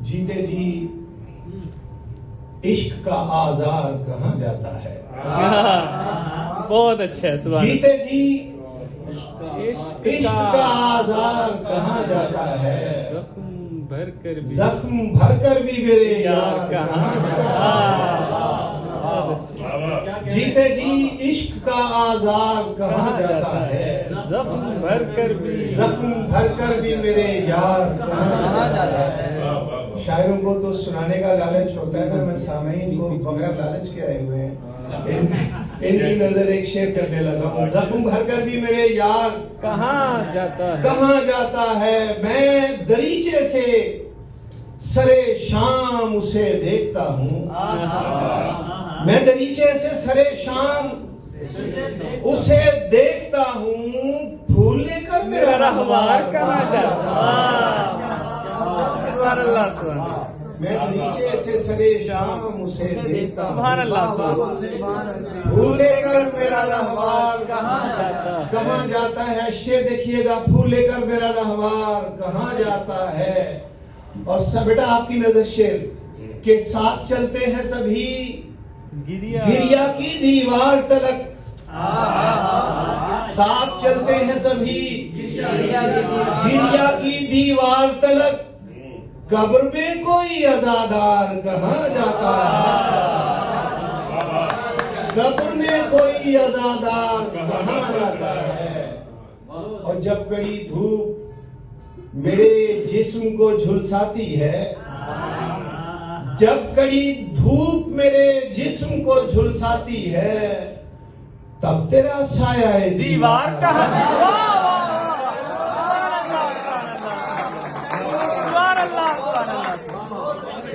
जीते जी इश्क का आजार कहाँ जाता है। बहुत अच्छा है। सुभान जीते जी इश्क का आजार कहाँ जाता है। जख्म भरकर भी मेरे यार कहाँ जाता है। जीते जी इश्क का आजार कहाँ जाता है। जख्म भरकर भी मेरे यार कहाँ जाता है। शायरों को तो सुनाने का लालच होता है ना, मैं सामईन को बगैर लालच के आए हुए हैं, इनकी नजर एक शेर करने लगा हूँ। जख्म भरकर भी मेरे यार कहाँ जाता है। मैं दरीचे से सरे शाम उसे देखता हूँ। मैं दरीचे से सरे शाम उसे देखता हूँ। फूल लेकर मेरा रहवार कहाँ जाता। मैं दरीचे से सरे शाम उसे देखता हूँ। सुभान अल्लाह। फूल लेकर मेरा रहवार कहाँ जाता है। शेर देखिएगा, फूल लेकर मेरा रहवार कहाँ जाता है। और सब बेटा आपकी नजर शेर के साथ चलते हैं सभी गिरिया की दीवार तलक। साथ चलते हैं सभी गिरिया की दीवार तलक। कब्र में कोई अज़ादार कहाँ जाता है। कब्र में कोई अज़ादार कहाँ जाता है। और जब कड़ी धूप मेरे जिस्म को झुलसाती है, जब कड़ी धूप मेरे जिस्म को झुलसाती है, तब तेरा साया दीवार कहाँ।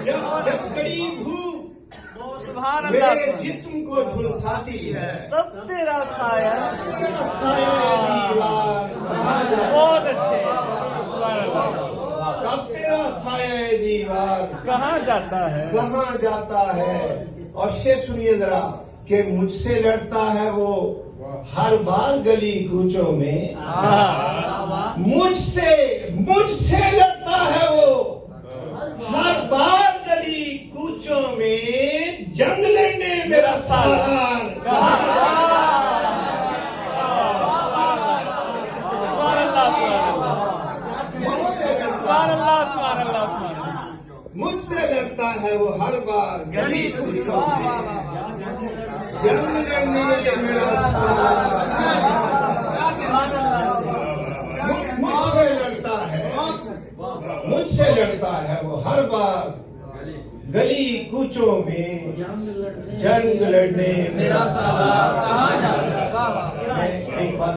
जब कड़ी धूप मेरे जिस्म को झुलसाती है, तब तेरा साया दीवार कहाँ जाता है। बहुत अच्छे। तब तेरा साया दीवार कहाँ जाता है। और शेर सुनिए जरा कि मुझसे लड़ता है वो हर बार गली कूचों में। मुझसे लड़ता है वो हर बार गली कूचों में। जंग लड़ने मेरा सालार मुझसे लड़ता है वो हर बार गली कूचों में। जंग लड़ने मेरा सालार मुझसे लड़ता है वो हर बार गली कूचों में। जंग लड़ने मेरा सालार कहाँ जाता है।